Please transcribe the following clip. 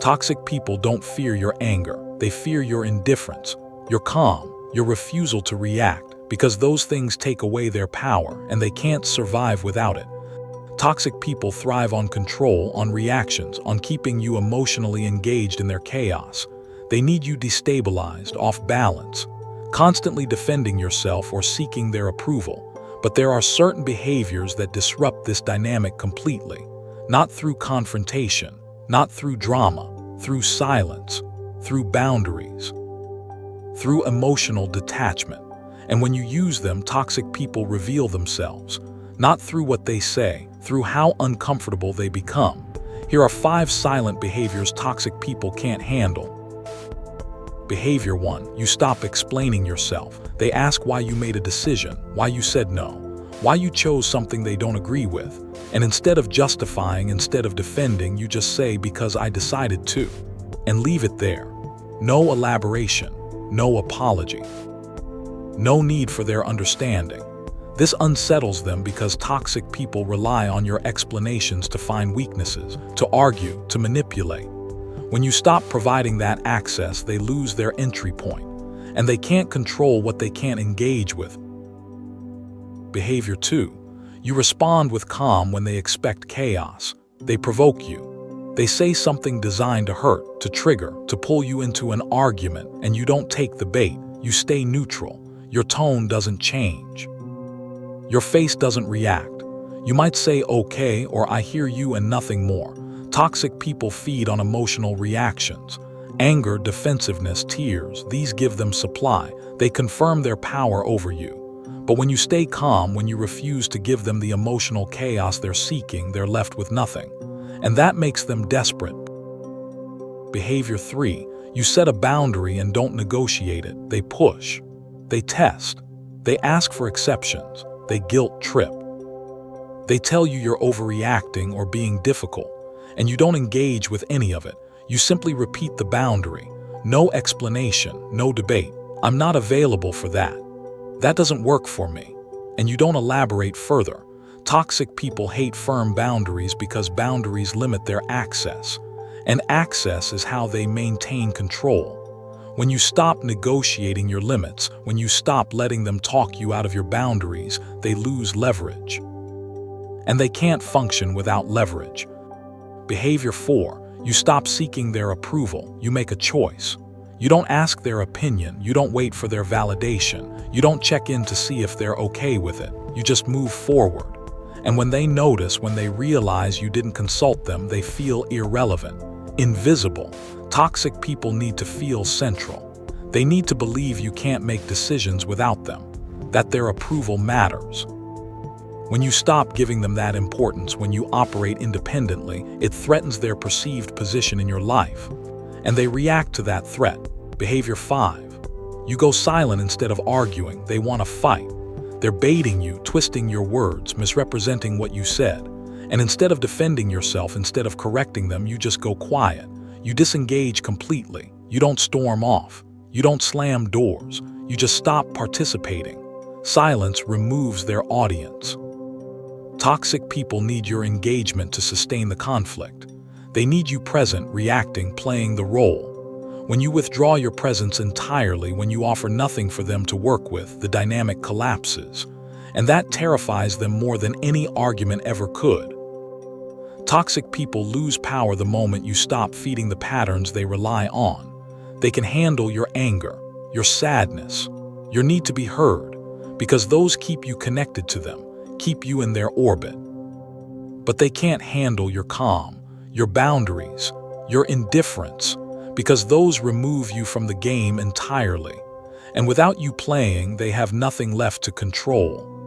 Toxic people don't fear your anger, they fear your indifference, your calm, your refusal to react, because those things take away their power and they can't survive without it. Toxic people thrive on control, on reactions, on keeping you emotionally engaged in their chaos. They need you destabilized, off balance, constantly defending yourself or seeking their approval. But there are certain behaviors that disrupt this dynamic completely, not through confrontation, not through drama, through silence, through boundaries, through emotional detachment. And when you use them, toxic people reveal themselves, not through what they say, through how uncomfortable they become. Here are 5 silent behaviors toxic people can't handle. Behavior 1. You stop explaining yourself. They ask why you made a decision, why you said no, why you chose something they don't agree with. And instead of justifying, instead of defending, you just say, because I decided to, and leave it there. No elaboration, no apology, no need for their understanding. This unsettles them because toxic people rely on your explanations to find weaknesses, to argue, to manipulate. When you stop providing that access, they lose their entry point, and they can't control what they can't engage with. Behavior 2. You respond with calm when they expect chaos. They provoke you. They say something designed to hurt, to trigger, to pull you into an argument, and you don't take the bait. You stay neutral. Your tone doesn't change. Your face doesn't react. You might say okay or I hear you and nothing more. Toxic people feed on emotional reactions. Anger, defensiveness, tears, these give them supply. They confirm their power over you. But when you stay calm, when you refuse to give them the emotional chaos they're seeking, they're left with nothing. And that makes them desperate. Behavior 3. You set a boundary and don't negotiate it. They push. They test. They ask for exceptions. They guilt trip. They tell you you're overreacting or being difficult, and you don't engage with any of it. You simply repeat the boundary. No explanation, no debate. I'm not available for that. That doesn't work for me. And you don't elaborate further. Toxic people hate firm boundaries because boundaries limit their access. And access is how they maintain control. When you stop negotiating your limits, when you stop letting them talk you out of your boundaries, they lose leverage. And they can't function without leverage. Behavior 4. You stop seeking their approval. You make a choice. You don't ask their opinion. You don't wait for their validation. You don't check in to see if they're okay with it. You just move forward. And when they notice, when they realize you didn't consult them, they feel irrelevant, invisible. Toxic people need to feel central. They need to believe you can't make decisions without them, that their approval matters. When you stop giving them that importance, when you operate independently, it threatens their perceived position in your life. And they react to that threat. Behavior 5. You go silent instead of arguing. They want to fight. They're baiting you, twisting your words, misrepresenting what you said. And instead of defending yourself, instead of correcting them, you just go quiet. You disengage completely. You don't storm off. You don't slam doors. You just stop participating. Silence removes their audience. Toxic people need your engagement to sustain the conflict. They need you present, reacting, playing the role. When you withdraw your presence entirely, when you offer nothing for them to work with, the dynamic collapses. And that terrifies them more than any argument ever could. Toxic people lose power the moment you stop feeding the patterns they rely on. They can handle your anger, your sadness, your need to be heard, because those keep you connected to them, keep you in their orbit. But they can't handle your calm, your boundaries, your indifference, because those remove you from the game entirely. And without you playing, they have nothing left to control.